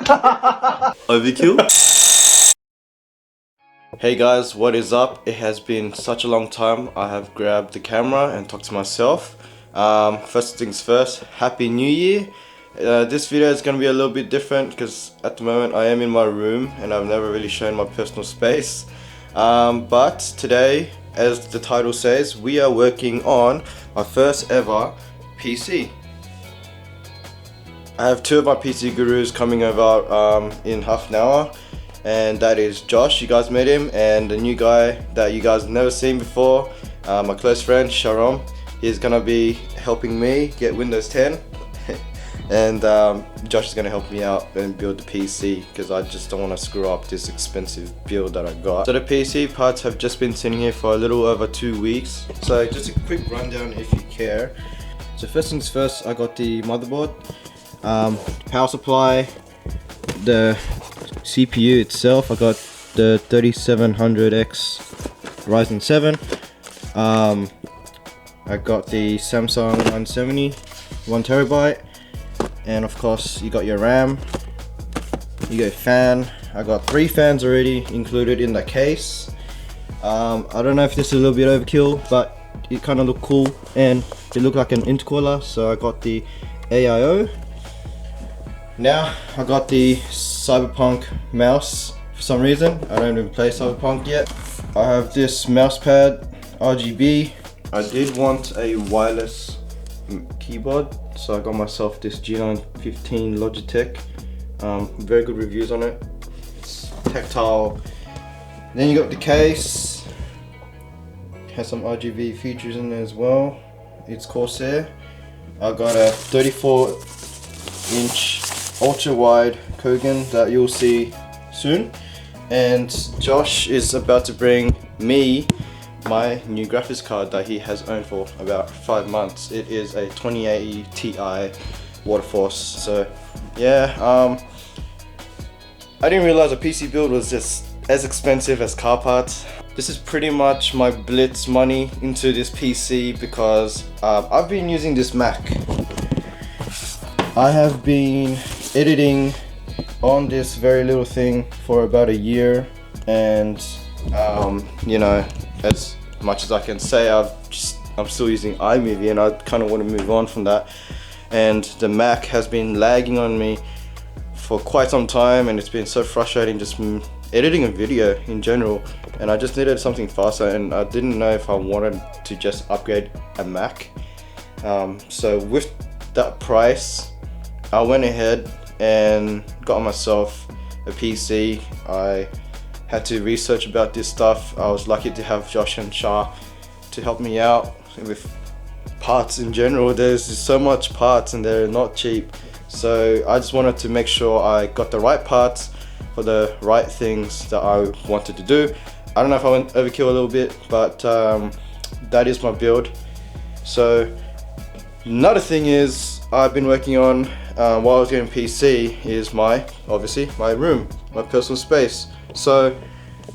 Overkill? Hey guys, what is up? It has been such a long time. I have grabbed the camera and talked to myself. First things first, Happy New Year. This video is going to be a little bit different because at the moment I am in my room and I've never really shown my personal space. But today, as the title says, we are working on my first ever PC. I have two of my PC gurus coming over in half an hour, and that is Josh, you guys met him, and the new guy that you guys have never seen before, my close friend Shahrom. He's gonna be helping me get Windows 10 and Josh is gonna help me out and build the PC because I just don't want to screw up this expensive build that I got. So the PC parts have just been sitting here for a little over 2 weeks. So just a quick rundown if you care. So first things first, I got the motherboard, power supply, the CPU itself. I got the 3700X Ryzen 7. I got the Samsung 970 1TB, and of course you got your RAM, you got fan. I got 3 fans already included in the case. I don't know if this is a little bit overkill, but it kind of looked cool and it looked like an intercooler, so I got the AIO. Now I got the Cyberpunk mouse. For some reason I don't even play Cyberpunk yet. I have this mouse pad, RGB. I did want a wireless keyboard, so I got myself this G915 Logitech. Very good reviews on it. It's tactile. Then you got the case. Has some RGB features in there as well. It's Corsair. I got a 34-inch ultra wide Kogan that you'll see soon, and Josh is about to bring me my new graphics card that he has owned for about 5 months. It is a 2080 Ti Waterforce. So yeah, I didn't realize a PC build was just as expensive as car parts. This is pretty much my blitz money into this PC because I've been using this Mac. I have been editing on this very little thing for about a year, and you know, as much as I can say, I'm still using iMovie and I kind of want to move on from that. And the Mac has been lagging on me for quite some time, and it's been so frustrating just editing a video in general, and I just needed something faster, and I didn't know if I wanted to just upgrade a Mac. So with that price, I went ahead and got myself a PC. I had to research about this stuff. I was lucky to have Josh and Shah to help me out with parts in general. There's just so much parts and they're not cheap. So I just wanted to make sure I got the right parts for the right things that I wanted to do. I don't know if I went overkill a little bit, but that is my build. So another thing is I've been working on while I was getting PC is obviously my room, my personal space. So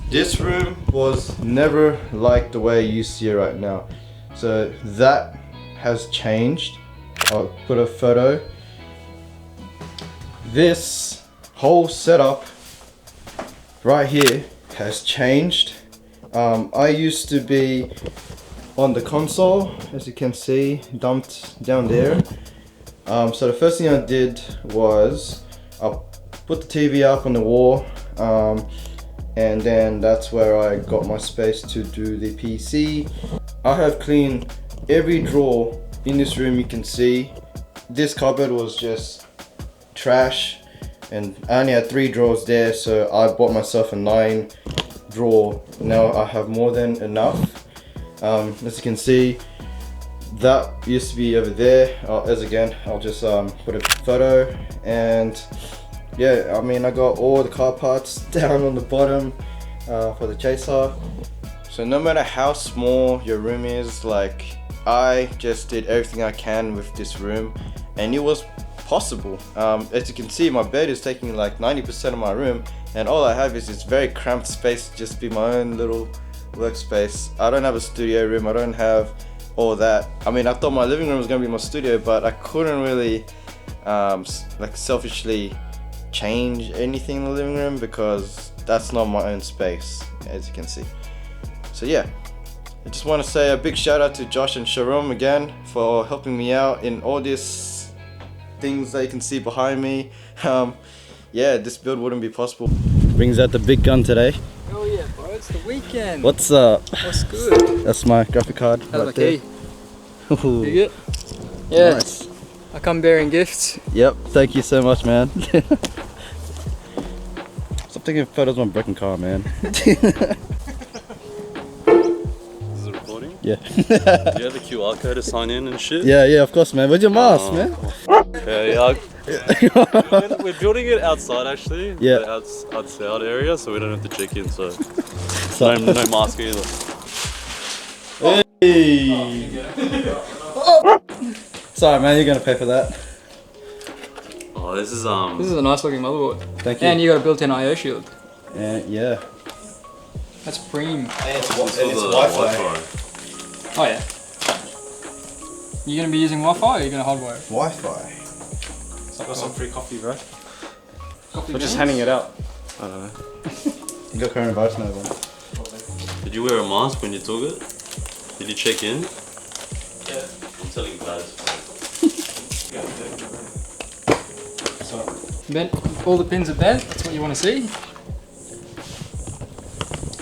this room was never like the way you see it right now. So that has changed. I'll put a photo. This whole setup right here has changed. I used to be on the console, as you can see, dumped down there. So the first thing I did was I put the TV up on the wall, and then that's where I got my space to do the PC. I have cleaned every drawer in this room. You can see this cupboard was just trash, and I only had 3 drawers there, so I bought myself a 9 drawer. Now I have more than enough. As you can see, that used to be over there. I'll just put a photo, and yeah, I mean, I got all the car parts down on the bottom for the chaser. So no matter how small your room is, like, I just did everything I can with this room, and it was possible. As you can see, my bed is taking like 90% of my room, and all I have is this very cramped space to just be my own little workspace. I don't have a studio room, I don't have all that. I mean, I thought my living room was gonna be my studio, but I couldn't really like selfishly change anything in the living room because that's not my own space, as you can see. So yeah, I just want to say a big shout out to Josh and Shahrom again for helping me out in all these things that you can see behind me. Yeah, this build wouldn't be possible. Brings out the big gun today. Oh yeah, bro, it's the weekend. What's up? What's good? That's my graphic card. How's right my there. key? You good? Yeah. Nice. I come bearing gifts. Yep, thank you so much, man. Stop taking photos of my broken car, man. Is it recording? Yeah. Do you have the QR code to sign in and shit? Yeah, of course, man. Where's your mask, man? Yeah, we're building it outside actually. Yeah. The outside area, so we don't have to check in. So no mask either. Hey. Sorry, man. You're gonna pay for that. Oh, this is This is a nice looking motherboard. Thank you. And you got a built-in I/O shield. Yeah. That's preem. It's Wi-Fi. Oh yeah. You gonna be using Wi-Fi or are you gonna hardwire? Wi-Fi. Got some free coffee, bro. Coffee We're just beans? handing it out. I don't know. You got coronavirus now, man. Did you wear a mask when you took it? Did you check in? Yeah. I'm telling you guys. Bent. All the pins are bent. That's what you want to see.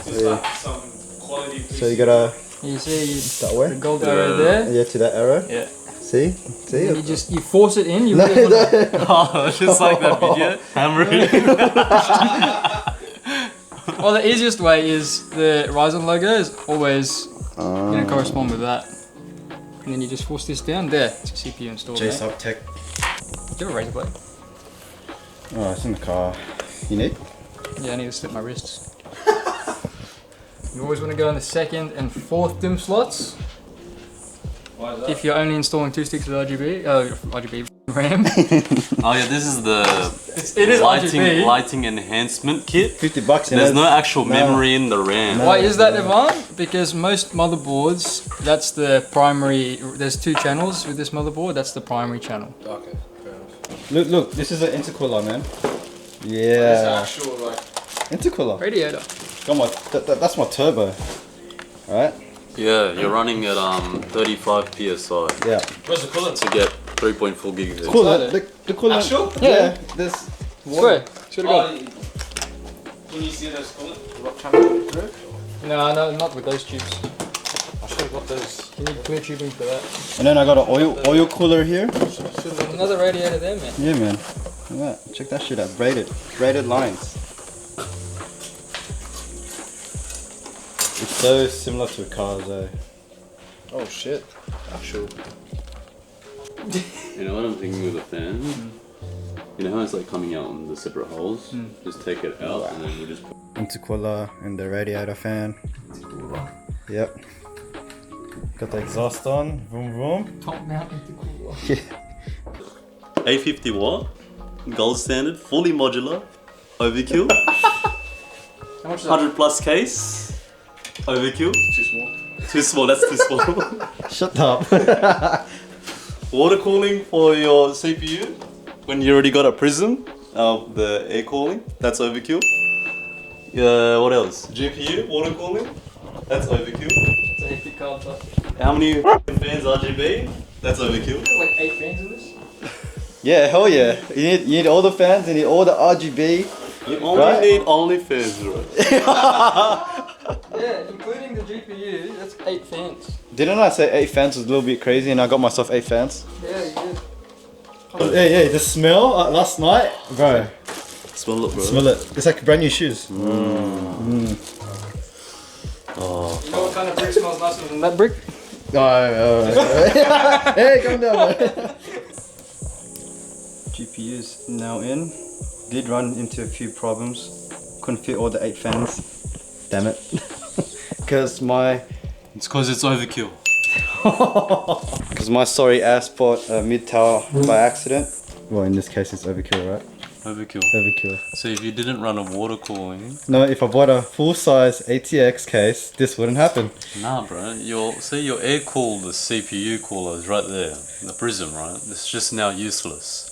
Some quality. Oh, So you gotta You see that way. the gold arrow there. Yeah, to that arrow. Yeah. See? And you force it in. You No, really want to. Oh, just like that video. Hammering. Well, the easiest way is the Ryzen logo is always going to correspond with that. And then you just force this down. There, it's a CPU installed. There. J-Sub Tech. Do you have a razor blade? Oh, it's in the car. You need? Yeah, I need to slip my wrists. You always want to go in the second and fourth DIMM slots. Why is that? If you're only installing 2 sticks of RGB RAM. Oh yeah, this is the It is RGB. lighting enhancement kit. $50. There's no actual memory in the RAM. Why is that, Evan? Because most motherboards, that's the primary. There's 2 channels with this motherboard. That's the primary channel. Okay, fair enough. Look, this is an intercooler, man. It's Yeah. actual, like, Intercooler. Radiator. Got my, that's my turbo. Alright? Yeah, you're running at 35 psi Yeah. where's the coolant? to get 3.4 gigahertz. Cooler. The cooler. Actual? Yeah. This. Where? Should have gone. Can you see those coolant? What channel through? No, not with those tubes. I should have got those. You need clear tubing for that. And then I got an oil cooler here. Another radiator there, man. Yeah, man. Look at that. Check that shit out. Braided lines. It's so similar to a car, though. Oh shit. Actual. You know what I'm thinking with a fan? You know how it's like coming out in the separate holes? Just take it out and then we just put Intercooler and the radiator fan. Yep. Got the exhaust on. Vroom vroom. Top mount intercooler. 850 watt, gold standard, fully modular, overkill, How much is that? 100 plus case, overkill. Too small. Too small, that's too small. Shut up. Water cooling for your CPU when you already got a prism, the air cooling, that's overkill. What else? GPU, water cooling, that's overkill. It's a hefty card, but How many fans RGB? That's overkill. like 8 fans in this. Yeah, hell yeah. You need all the fans, you need all the RGB. You only Right? need only fans, right? Yeah, including the GPU, that's 8 fans. Didn't I say 8 fans was a little bit crazy and I got myself 8 fans? Yeah, you did. Hey, the smell last night, bro. Smell it, bro. Smell it. It's like brand new shoes. Oh. You know what kind of brick smells nicer than that brick? Hey, calm down, man. GPU's now in. Did run into a few problems. Couldn't fit all the 8 fans. Damn it. Because my It's because it's overkill. Because my sorry ass bought a mid tower by accident. Well, in this case, it's overkill, right? Overkill. Overkill. So if you didn't run a water cooling, No, if I bought a full size ATX case, this wouldn't happen. nah, bro. Your air cooled the CPU cooler is right there, the prism, right? It's just now useless.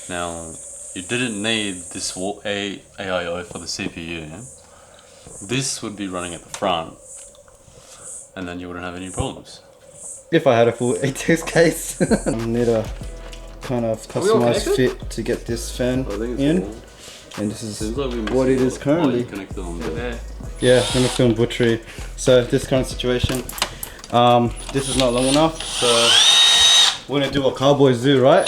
Now, you didn't need this AIO for the CPU, yeah? This would be running at the front, and then you wouldn't have any problems. If I had a full ATX case, I need a kind of customized fit to get this fan in. And this is what it is currently. Yeah, I'm gonna film butchery. So this current situation, this is not long enough. So we're gonna do what cowboys do, right?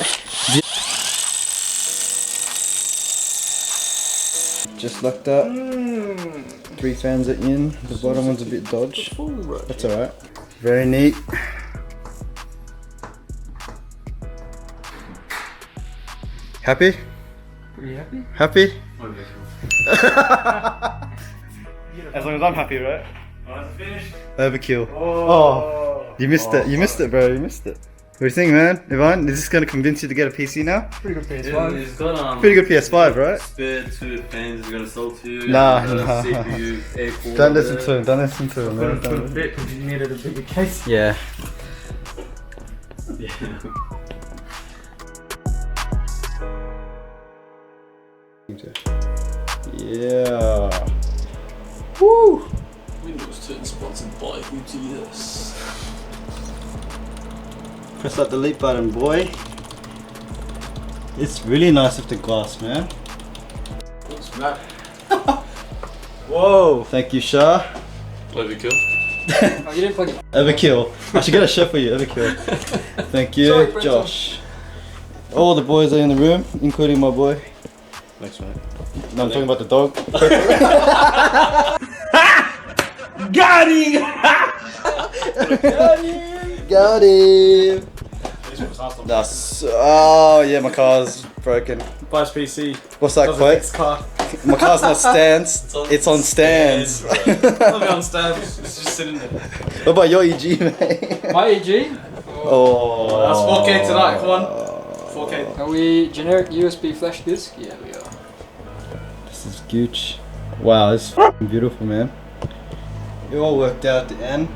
Just like that. 3 fans are in. The bottom one's a bit dodge. That's alright. Very neat. Happy? Pretty happy? Happy? As long as I'm happy, right? Overkill. Oh, you missed it. You missed it, bro. You missed it. What do you think, man? Ivan, is this going to convince you to get a PC now? Pretty good PS5. Yeah, he's got Pretty good PS5, right? spare 2 fans he's gonna sell to you. Nah, and, nah. CPU, air cooler. Don't listen to him. Don't listen to him, man. Put a bit because you needed a bigger case. Yeah. Yeah. Woo! Windows 10 sponsored by UTS. Press that delete button, boy. It's really nice with the glass, man. What's that? Whoa! Thank you, Shah. Overkill. Oh, you didn't plug it. Overkill. I should get a shirt for you, Overkill. Thank you, Sorry, Brent. Josh. All the boys are in the room, including my boy. Thanks, mate. No, I'm talking about the dog. Got him! Got him! That's, oh yeah, my car's broken. Buys PC. What's that quote? Car. My car's not stands, it's on stands. Not on stands. It's just sitting there. What about your EG, mate? My EG? Oh. That's 4K tonight. Come on. 4K. Are we generic USB flash disk? Yeah, we are. This is gooch. Wow, it's f***ing beautiful, man. It all worked out at the end.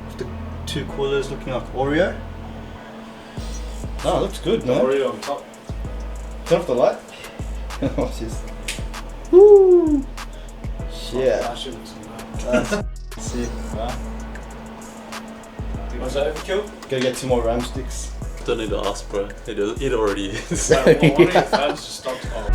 With the 2 coolers looking like Oreo. Oh, it looks good, man. Oreo on top. Turn off the light. Watch this. Woo! Shit. Sick, man. Was that overkill? Gotta get 2 more RAM sticks. Don't need to ask, bro. It already is. One of your fans just stopped off.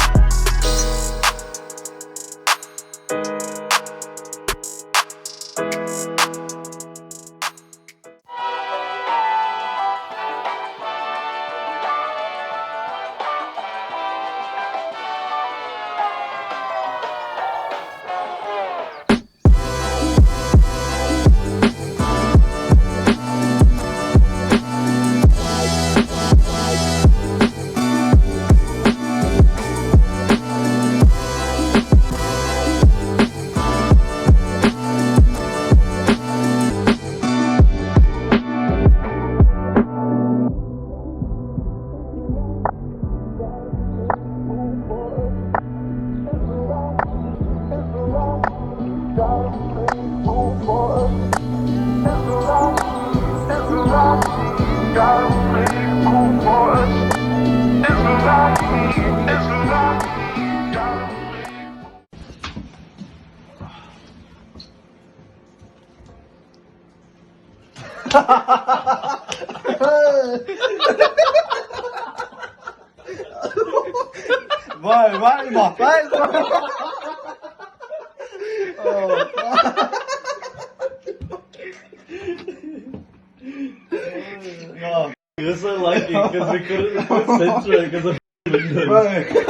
Vai, vai, irmão, vai! You're so lucky because we couldn't censor it because of windows.